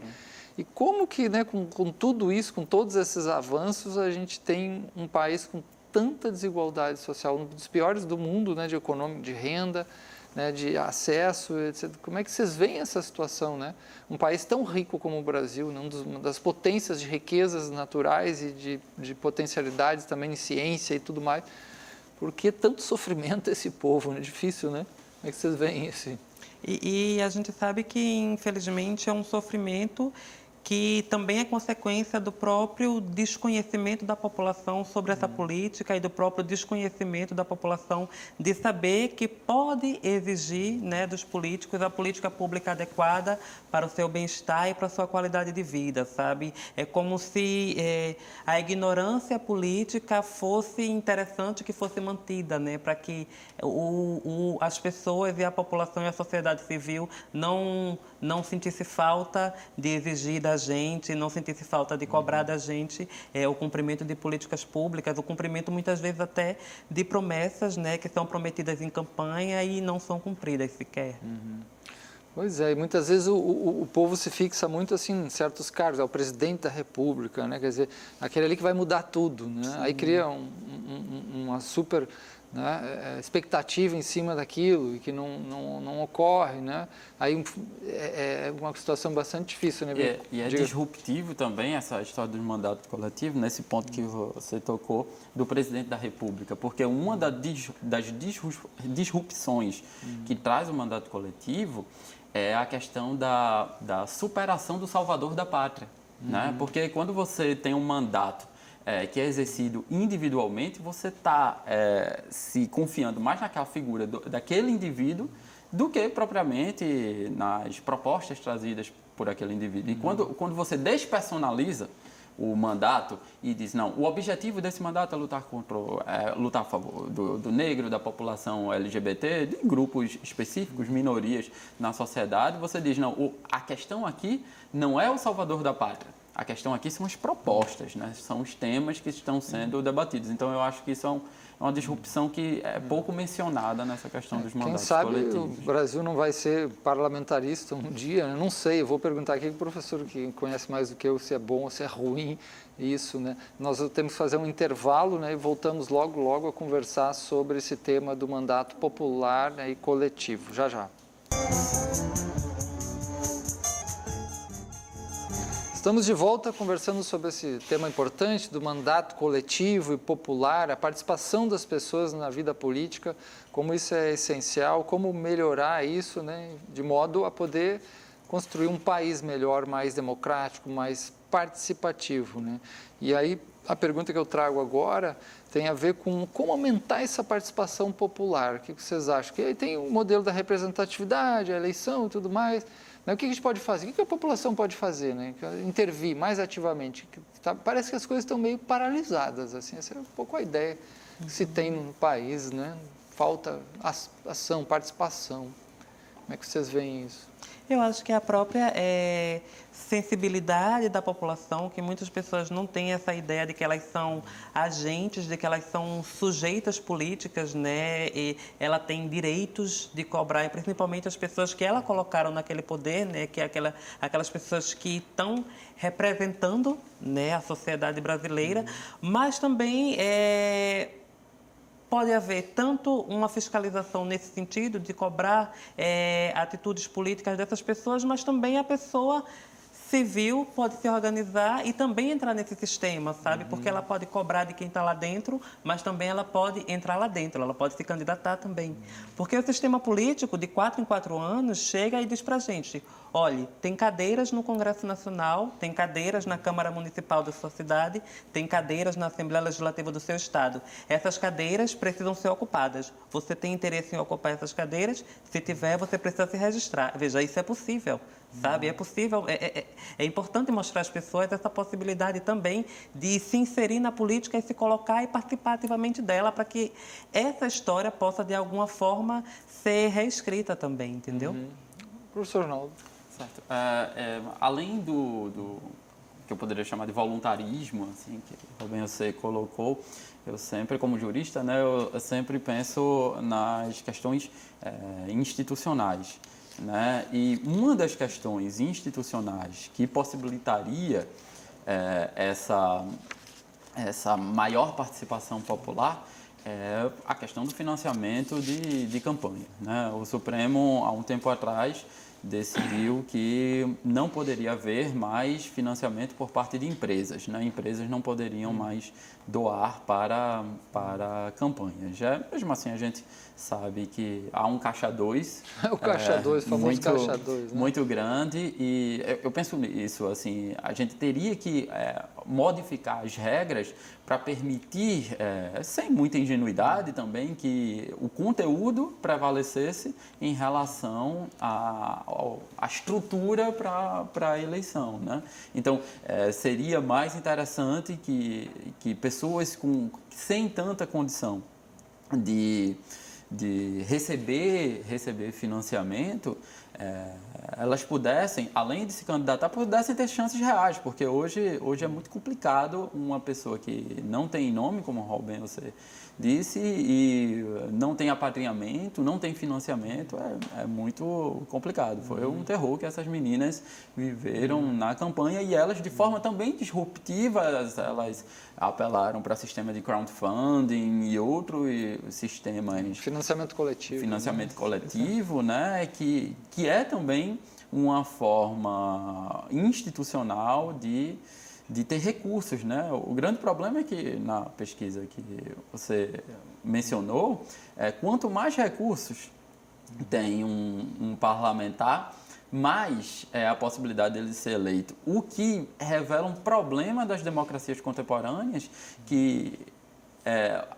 E como que, né, com tudo isso, com todos esses avanços, a gente tem um país com tanta desigualdade social, um dos piores do mundo, né, de econômico, de renda, né, de acesso, etc. Como é que vocês veem essa situação, né? Um país tão rico como o Brasil, né, uma das potências de riquezas naturais e de potencialidades também em ciência e tudo mais. Por que tanto sofrimento esse povo? É difícil, né? Como é que vocês veem isso? E a gente sabe que, infelizmente, é um sofrimento que também é consequência do próprio desconhecimento da população sobre essa política e do próprio desconhecimento da população de saber que pode exigir, né, dos políticos a política pública adequada para o seu bem-estar e para a sua qualidade de vida, sabe? É como se a ignorância política fosse interessante que fosse mantida, né, para que as pessoas e a população e a sociedade civil não sentisse falta de exigir da gente, não sentisse falta de cobrar da gente o cumprimento de políticas públicas, o cumprimento muitas vezes até de promessas, né, que são prometidas em campanha e não são cumpridas sequer. Pois é, e muitas vezes o povo se fixa muito assim em certos cargos, é o presidente da República, né? Quer dizer, aquele ali que vai mudar tudo, né? Aí cria uma super, né, expectativa em cima daquilo e que não ocorre, né? Aí é uma situação bastante difícil, né? E é disruptivo também essa história do mandato coletivo, nesse ponto que você tocou, do presidente da República, porque uma das disrupções que traz o mandato coletivo é a questão da superação do salvador da pátria, né? Porque quando você tem um mandato que é exercido individualmente, você está se confiando mais naquela figura daquele indivíduo do que propriamente nas propostas trazidas por aquele indivíduo. E quando você despersonaliza o mandato e diz, não, o objetivo desse mandato é lutar a favor do negro, da população LGBT, de grupos específicos, minorias na sociedade, você diz, não, a questão aqui não é o salvador da pátria, a questão aqui são as propostas, né? São os temas que estão sendo debatidos. Então, eu acho que isso é uma disrupção que é pouco mencionada nessa questão dos mandatos coletivos. Quem sabe o Brasil não vai ser parlamentarista um dia, né? Não sei, eu vou perguntar aqui para o professor que conhece mais do que eu se é bom ou se é ruim isso, né? Nós temos que fazer um intervalo, né? E voltamos logo a conversar sobre esse tema do mandato popular, né, e coletivo. Já, já. Estamos de volta conversando sobre esse tema importante do mandato coletivo e popular, a participação das pessoas na vida política, como isso é essencial, como melhorar isso, né, de modo a poder construir um país melhor, mais democrático, mais participativo, né? E aí a pergunta que eu trago agora tem a ver com como aumentar essa participação popular. O que vocês acham? Que aí tem o modelo da representatividade, a eleição e tudo mais. O que a gente pode fazer? O que a população pode fazer, né? Intervir mais ativamente. Parece que as coisas estão meio paralisadas, assim. Essa é um pouco a ideia que se tem no país, né? Falta ação, participação. Como é que vocês veem isso? Eu acho que a própria sensibilidade da população, que muitas pessoas não têm essa ideia de que elas são agentes, de que elas são sujeitas políticas, né? E ela tem direitos de cobrar, e principalmente as pessoas que ela colocaram naquele poder, né? Que é aquelas pessoas que estão representando, né, a sociedade brasileira, mas também pode haver tanto uma fiscalização nesse sentido, de cobrar atitudes políticas dessas pessoas, mas também a pessoa civil pode se organizar e também entrar nesse sistema, sabe? Porque ela pode cobrar de quem está lá dentro, mas também ela pode entrar lá dentro, ela pode se candidatar também. Porque o sistema político, de 4 em 4 anos, chega e diz para a gente, olhe, tem cadeiras no Congresso Nacional, tem cadeiras na Câmara Municipal da sua cidade, tem cadeiras na Assembleia Legislativa do seu estado. Essas cadeiras precisam ser ocupadas. Você tem interesse em ocupar essas cadeiras? Se tiver, você precisa se registrar. Veja, isso é possível. Sabe, é possível, é importante mostrar às pessoas essa possibilidade também de se inserir na política e se colocar e participar ativamente dela, para que essa história possa, de alguma forma, ser reescrita também, entendeu? Professor Arnaldo. Certo. Além do que eu poderia chamar de voluntarismo, assim, que bem você colocou, eu sempre, como jurista, né, eu sempre penso nas questões institucionais. Né? E uma das questões institucionais que possibilitaria essa maior participação popular é a questão do financiamento de campanha. Né? O Supremo, há um tempo atrás, decidiu que não poderia haver mais financiamento por parte de empresas. Né? Empresas não poderiam mais doar para campanhas. Mesmo assim, a gente sabe que há um caixa 2. O caixa 2, o famoso muito, caixa 2. Né? Muito grande, e eu penso nisso, assim, a gente teria que modificar as regras para permitir, sem muita ingenuidade também, que o conteúdo prevalecesse em relação à estrutura para a eleição. Né? Então, seria mais interessante que pessoas sem tanta condição de receber financiamento, elas pudessem, além de se candidatar, pudessem ter chances reais, porque hoje é muito complicado uma pessoa que não tem nome, como o Robin você disse, e não tem apadrinhamento, não tem financiamento, é muito complicado. Foi um terror que essas meninas viveram na campanha, e elas, de forma também disruptiva, elas apelaram para sistema de crowdfunding e outros sistemas. Financiamento coletivo. Financiamento coletivo, né? Que é também uma forma institucional de ter recursos, né? O grande problema é que, na pesquisa que você mencionou, quanto mais recursos tem um parlamentar, mais a possibilidade dele ser eleito. O que revela um problema das democracias contemporâneas, que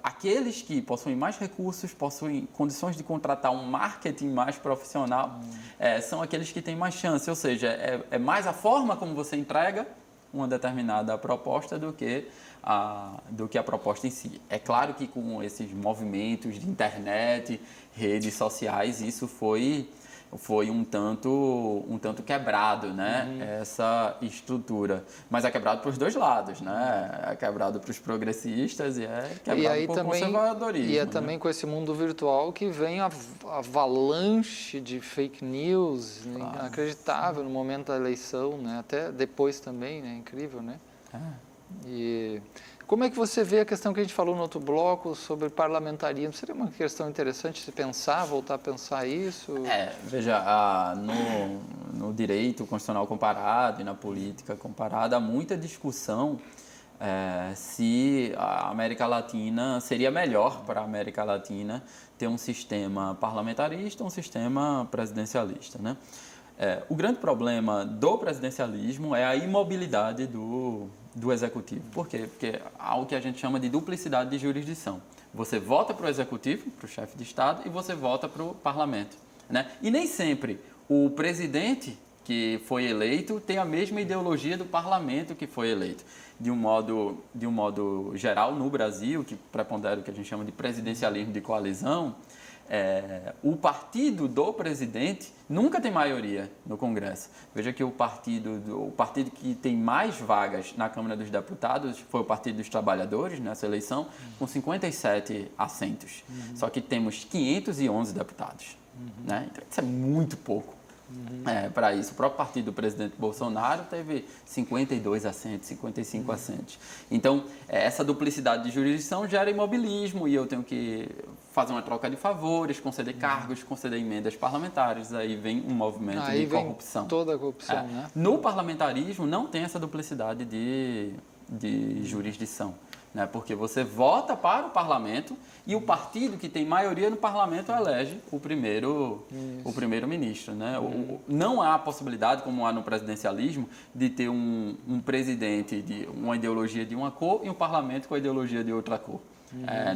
aqueles que possuem mais recursos, possuem condições de contratar um marketing mais profissional, são aqueles que têm mais chance. Ou seja, é mais a forma como você entrega uma determinada proposta do que a proposta em si. É claro que com esses movimentos de internet, redes sociais, isso foi um tanto quebrado, né? Essa estrutura. Mas é quebrado para os dois lados, né? É quebrado para os progressistas e é quebrado para o conservadorismo. E também com esse mundo virtual que vem a avalanche de fake news, claro, inacreditável no momento da eleição, né? Até depois também, né? Incrível, né? E como é que você vê a questão que a gente falou no outro bloco sobre parlamentarismo? Seria uma questão interessante se pensar, voltar a pensar isso? Veja, no direito constitucional comparado e na política comparada, há muita discussão se a América Latina seria melhor para a América Latina ter um sistema parlamentarista ou um sistema presidencialista, né? O grande problema do presidencialismo é a imobilidade do executivo. Por quê? Porque há o que a gente chama de duplicidade de jurisdição. Você vota para o executivo, para o chefe de Estado, e você vota para o parlamento, né? E nem sempre o presidente que foi eleito tem a mesma ideologia do parlamento que foi eleito. De um modo geral, no Brasil, que prepondera o que a gente chama de presidencialismo de coalizão, o partido do presidente nunca tem maioria no Congresso. Veja que o partido que tem mais vagas na Câmara dos Deputados foi o Partido dos Trabalhadores nessa eleição, com 57 assentos. Só que temos 511 deputados. Né? Então, isso é muito pouco. Para isso. O próprio partido do presidente Bolsonaro teve 52 assentos, 55 assentos. Então, essa duplicidade de jurisdição gera imobilismo e eu tenho que fazer uma troca de favores, conceder cargos, conceder emendas parlamentares. Aí vem um movimento de corrupção. Vem toda a corrupção, né? No parlamentarismo não tem essa duplicidade de jurisdição. Né? Porque você vota para o parlamento e o partido que tem maioria no parlamento elege o primeiro-ministro. Né? Não há possibilidade, como há no presidencialismo, de ter um presidente de uma ideologia de uma cor e um parlamento com a ideologia de outra cor.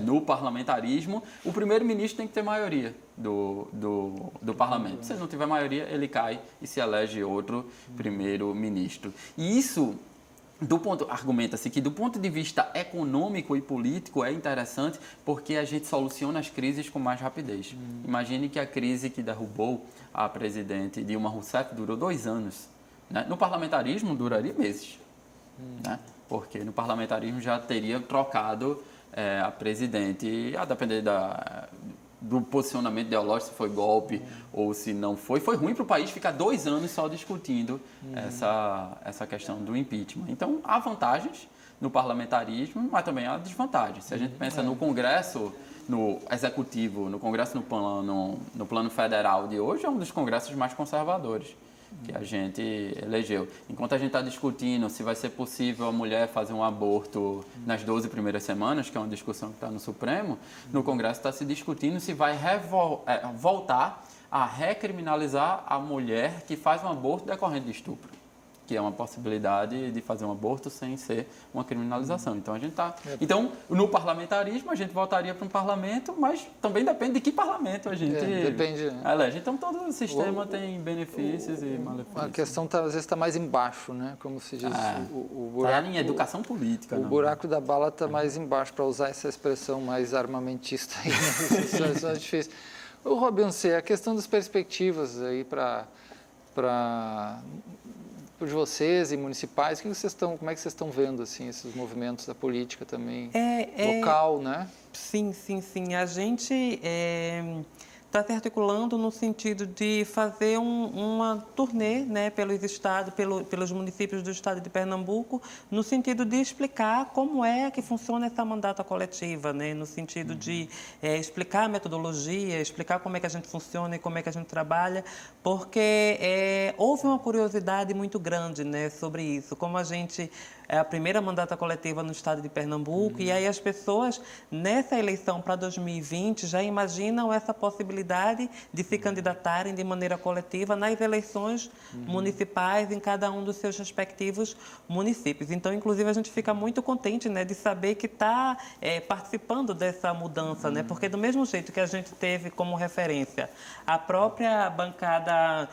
No parlamentarismo, o primeiro-ministro tem que ter maioria do parlamento. Se ele não tiver maioria, ele cai e se elege outro primeiro-ministro. E isso... argumenta-se que do ponto de vista econômico e político é interessante porque a gente soluciona as crises com mais rapidez. Imagine que a crise que derrubou a presidente Dilma Rousseff durou 2 anos. Né? No parlamentarismo duraria meses. Né? Porque no parlamentarismo já teria trocado a presidente, a depender do posicionamento ideológico, se foi golpe ou se não foi. Foi ruim para o país ficar 2 anos só discutindo essa questão do impeachment. Então, há vantagens no parlamentarismo, mas também há desvantagens. Se a gente pensa no Congresso, no Executivo, no Congresso no plano federal de hoje, é um dos congressos mais conservadores que a gente elegeu. Enquanto a gente está discutindo se vai ser possível a mulher fazer um aborto nas 12 primeiras semanas, que é uma discussão que está no Supremo, no Congresso está se discutindo se vai voltar a recriminalizar a mulher que faz um aborto decorrente de estupro, que é uma possibilidade de fazer um aborto sem ser uma criminalização. Então, Então, no parlamentarismo, a gente voltaria para um parlamento, mas também depende de que parlamento a gente elege. Então, todo o sistema tem benefícios e malefícios. A questão, às vezes, está mais embaixo, né? Como se diz. O buraco, em educação política. O buraco da bala está mais embaixo, para usar essa expressão mais armamentista aí, nessas situações difíceis. O Robin, a questão das perspectivas aí para vocês e municipais, como é que vocês estão vendo assim, esses movimentos da política também local, né? Sim. A gente está se articulando no sentido de fazer uma turnê, né, pelos municípios do estado de Pernambuco, no sentido de explicar como é que funciona essa mandata coletiva, né, no sentido de explicar a metodologia, explicar como é que a gente funciona e como é que a gente trabalha, porque houve uma curiosidade muito grande, né, sobre isso, como a gente é a primeira mandata coletiva no estado de Pernambuco, e aí as pessoas, nessa eleição para 2020, já imaginam essa possibilidade possibilidade de se candidatarem de maneira coletiva nas eleições municipais em cada um dos seus respectivos municípios. Então, inclusive, a gente fica muito contente, né, de saber que está participando dessa mudança, né, porque do mesmo jeito que a gente teve como referência a própria bancada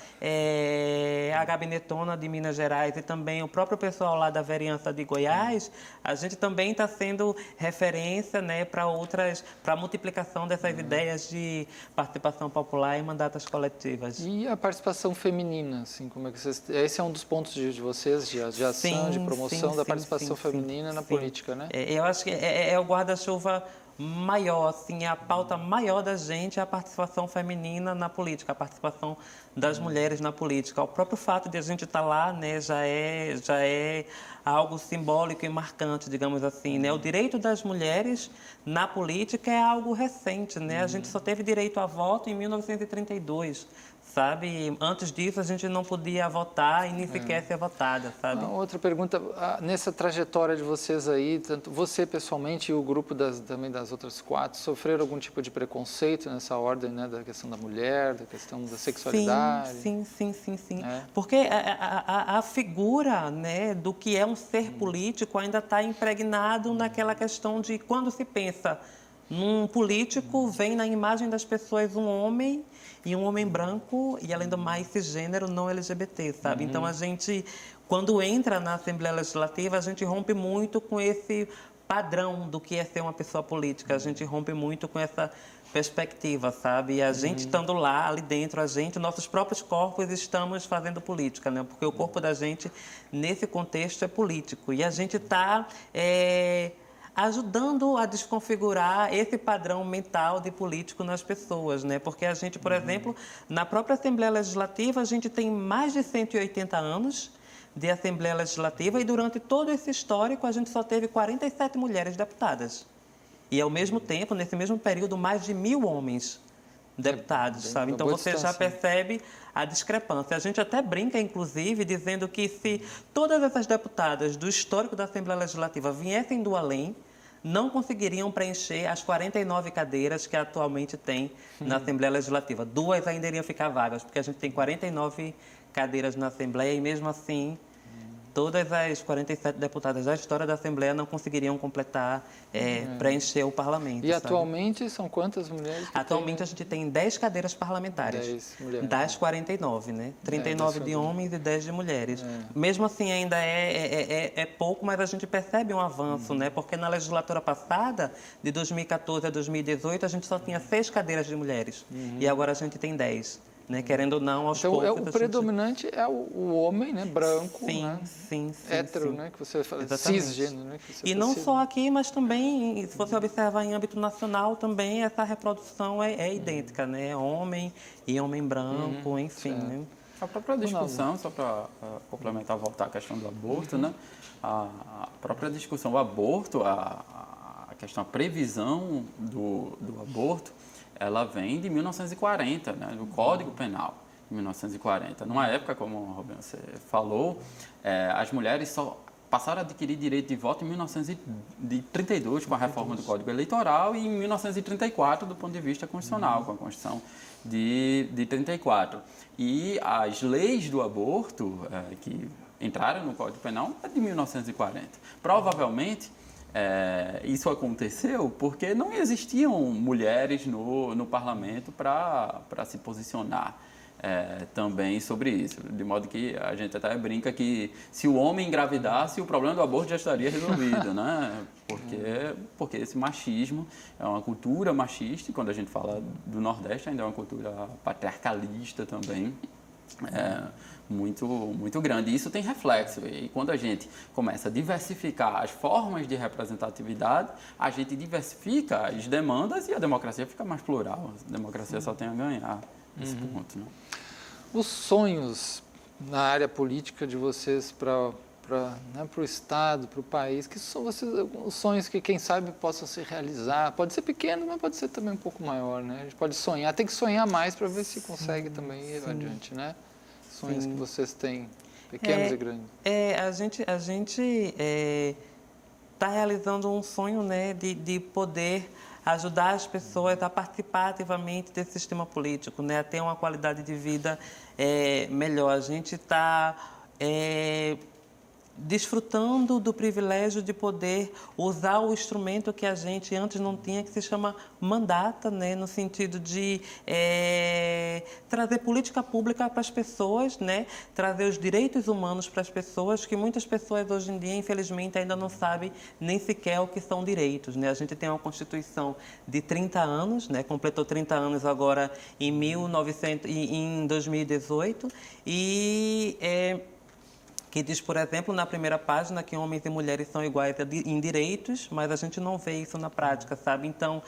a gabinetona de Minas Gerais e também o próprio pessoal lá da vereança de Goiás, a gente também está sendo referência, né, para a multiplicação dessas ideias de participação popular em mandatas coletivas. E a participação feminina, assim, como é que vocês... Esse é um dos pontos de vocês, de ação, Sim, de promoção sim, da sim, participação sim, feminina na sim. política, né? Eu acho que é o guarda-chuva maior, assim, a pauta maior da gente é a participação feminina na política, a participação das mulheres na política. O próprio fato de a gente estar lá, né, já é algo simbólico e marcante, digamos assim, né? O direito das mulheres na política é algo recente, né? A gente só teve direito a voto em 1932. Sabe? Antes disso, a gente não podia votar e nem sequer ser votada, sabe? Outra pergunta, nessa trajetória de vocês aí, tanto você pessoalmente e o grupo também das outras 4, sofreram algum tipo de preconceito nessa ordem, né, da questão da mulher, da questão da sexualidade? Sim. É. Porque a figura, né, do que é um ser político ainda está impregnado naquela questão de quando se pensa num político, vem na imagem das pessoas um homem e um homem branco e, além do mais, cisgênero não LGBT, sabe? Então, a gente, quando entra na Assembleia Legislativa, a gente rompe muito com esse padrão do que é ser uma pessoa política. A gente rompe muito com essa perspectiva, sabe? E a gente estando lá, ali dentro, nossos próprios corpos estamos fazendo política, né? Porque o corpo da gente, nesse contexto, é político. E a gente está ajudando a desconfigurar esse padrão mental de político nas pessoas, né? Porque a gente, por exemplo, na própria Assembleia Legislativa, a gente tem mais de 180 anos de Assembleia Legislativa e durante todo esse histórico a gente só teve 47 mulheres deputadas. E, ao mesmo tempo, nesse mesmo período, mais de 1.000 homens deputados, sabe? Então, você já percebe a discrepância. A gente até brinca, inclusive, dizendo que se todas essas deputadas do histórico da Assembleia Legislativa viessem do além, não conseguiriam preencher as 49 cadeiras que atualmente tem na Assembleia Legislativa. 2 ainda iriam ficar vagas, porque a gente tem 49 cadeiras na Assembleia e, mesmo assim, todas as 47 deputadas da história da Assembleia não conseguiriam completar, preencher o parlamento. E sabe? Atualmente são quantas mulheres? Atualmente a gente tem 10 cadeiras parlamentares. 10 mulheres. Das 49, né? 39 de homens e 10 de mulheres. Mesmo assim, ainda é pouco, mas a gente percebe um avanço, né? Porque na legislatura passada, de 2014 a 2018, a gente só tinha 6 cadeiras de mulheres. E agora a gente tem 10. Né? Querendo ou não, aos então, poucos... o predominante é o homem, né? Branco, né? Sim. Hétero, né? Que você fala, Exatamente. cisgênero, né? Que você E não precisa. só aqui, mas também, se você observar em âmbito nacional, também essa reprodução é idêntica, né? Homem e homem branco, enfim, né? A própria discussão, só para complementar, voltar à questão do aborto, né? A própria discussão do aborto, a questão, a previsão do aborto, ela vem de 1940, né? Do Código Penal de 1940. Numa época, como Robin, você falou, as mulheres só passaram a adquirir direito de voto em 1932, com a reforma do Código Eleitoral, e em 1934, do ponto de vista constitucional, com a Constituição de 34. E as leis do aborto, que entraram no Código Penal, é de 1940. Provavelmente, isso aconteceu porque não existiam mulheres no parlamento para se posicionar também sobre isso. De modo que a gente até brinca que se o homem engravidasse, o problema do aborto já estaria resolvido, né? Porque esse machismo é uma cultura machista, e quando a gente fala do Nordeste ainda é uma cultura patriarcalista também. Muito grande. E isso tem reflexo. E quando a gente começa a diversificar as formas de representatividade, a gente diversifica as demandas e a democracia fica mais plural. A democracia só tem a ganhar nesse ponto. Né? Os sonhos na área política de vocês para o Estado, para o país, que são os sonhos que, quem sabe, possam se realizar? Pode ser pequeno, mas pode ser também um pouco maior, né? A gente pode sonhar, tem que sonhar mais para ver se consegue também ir adiante, né? Sonhos que vocês têm, pequenos e grandes. A gente está realizando um sonho, né, de poder ajudar as pessoas a participar ativamente desse sistema político, né? A ter uma qualidade de vida melhor. A gente está desfrutando do privilégio de poder usar o instrumento que a gente antes não tinha, que se chama mandata, né? No sentido de trazer política pública para as pessoas, né? Trazer os direitos humanos para as pessoas, que muitas pessoas hoje em dia, infelizmente, ainda não sabem nem sequer o que são direitos, né? A gente tem uma Constituição de 30 anos, né? Completou 30 anos agora em 2018, que diz, por exemplo, na primeira página que homens e mulheres são iguais em direitos, mas a gente não vê isso na prática, sabe? Então,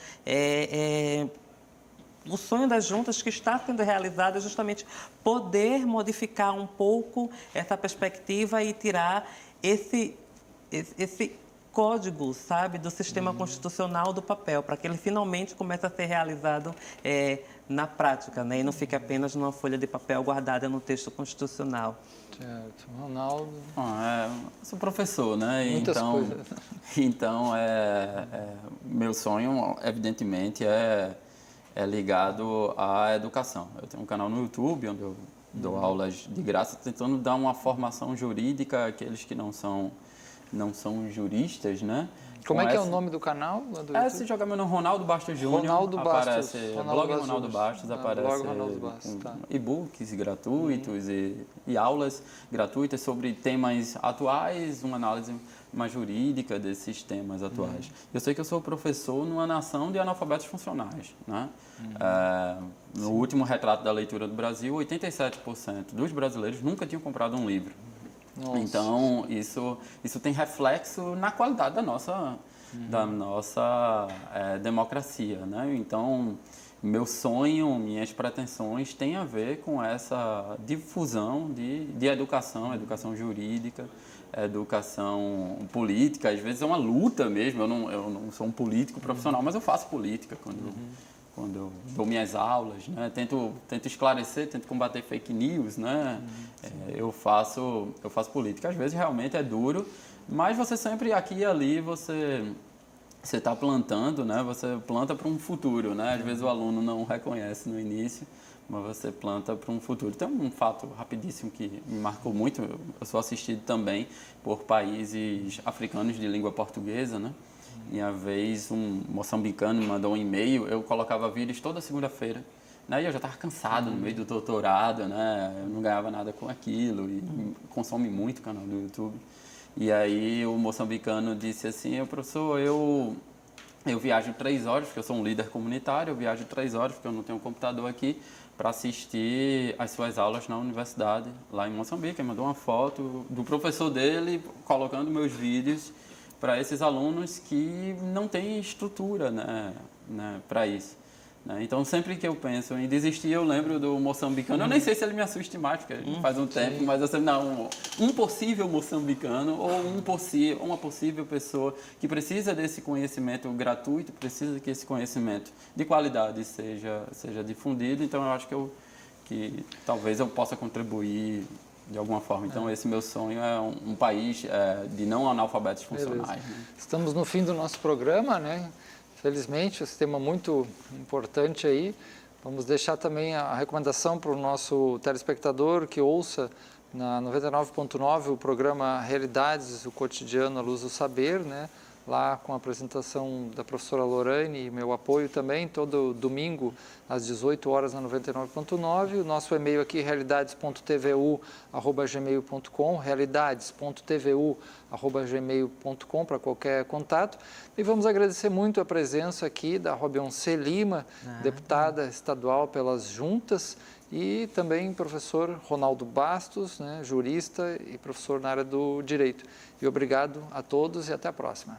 o sonho das juntas que está sendo realizado é justamente poder modificar um pouco essa perspectiva e tirar esse código, sabe, do sistema constitucional do papel, para que ele finalmente comece a ser realizado na prática, né? E não fique apenas numa folha de papel guardada no texto constitucional. Certo. Ronaldo? Eu sou professor, né? Muitas coisas. Então, meu sonho, evidentemente, é ligado à educação. Eu tenho um canal no YouTube onde eu dou aulas de graça, tentando dar uma formação jurídica àqueles que não são juristas, né? Como é que é o nome do canal? Se jogar meu nome, Ronaldo Bastos Júnior, Ronaldo Bastos. aparece blog Ronaldo Bastos, aparece blog Ronaldo Bastos, tá. e-books gratuitos e aulas gratuitas sobre temas atuais, uma análise mais jurídica desses temas atuais. Eu sei que eu sou professor numa nação de analfabetos funcionais, né? No último retrato da leitura do Brasil, 87% dos brasileiros nunca tinham comprado um livro. Nossa. Então, isso tem reflexo na qualidade da nossa democracia, né? Então, meu sonho, minhas pretensões têm a ver com essa difusão de educação jurídica, educação política. Às vezes é uma luta mesmo, eu não sou um político profissional, mas eu faço política quando eu dou minhas aulas, né? Tento esclarecer, tento combater fake news, né? Eu faço política. Às vezes realmente é duro, mas você sempre aqui e ali você está plantando, né? Você planta para um futuro, né? Às vezes o aluno não reconhece no início, mas você planta para um futuro. Tem um fato rapidíssimo que me marcou muito. Eu sou assistido também por países africanos de língua portuguesa, né? E uma vez um moçambicano me mandou um e-mail, eu colocava vídeos toda segunda-feira, né? E eu já estava cansado no meio do doutorado, né? Eu não ganhava nada com aquilo e consome muito o canal do YouTube. E aí o moçambicano disse assim: professor, eu viajo 3 horas, porque eu sou um líder comunitário, eu viajo 3 horas, porque eu não tenho um computador aqui, para assistir às suas aulas na universidade, lá em Moçambique. Ele mandou uma foto do professor dele colocando meus vídeos para esses alunos que não têm estrutura, né, para isso. Né? Então, sempre que eu penso em desistir, eu lembro do moçambicano. Eu nem sei se ele me assusta mais, porque faz um tempo, mas eu sempre, um possível moçambicano ou uma possível pessoa que precisa desse conhecimento gratuito, precisa que esse conhecimento de qualidade seja difundido. Então, eu acho que talvez eu possa contribuir de alguma forma. Então, esse meu sonho é um país de não analfabetos funcionais. Né? Estamos no fim do nosso programa, né? Felizmente, esse tema muito importante aí. Vamos deixar também a recomendação para o nosso telespectador que ouça na 99.9 o programa Realidades, o Cotidiano à Luz do Saber, né? Lá com a apresentação da professora Lorane e meu apoio também, todo domingo às 18 horas na 99.9. O nosso e-mail aqui, realidades.tvu@gmail.com, realidades.tvu@gmail.com para qualquer contato. E vamos agradecer muito a presença aqui da Robionce Lima, deputada estadual pelas Juntas, e também professor Ronaldo Bastos, né, jurista e professor na área do direito. E obrigado a todos e até a próxima.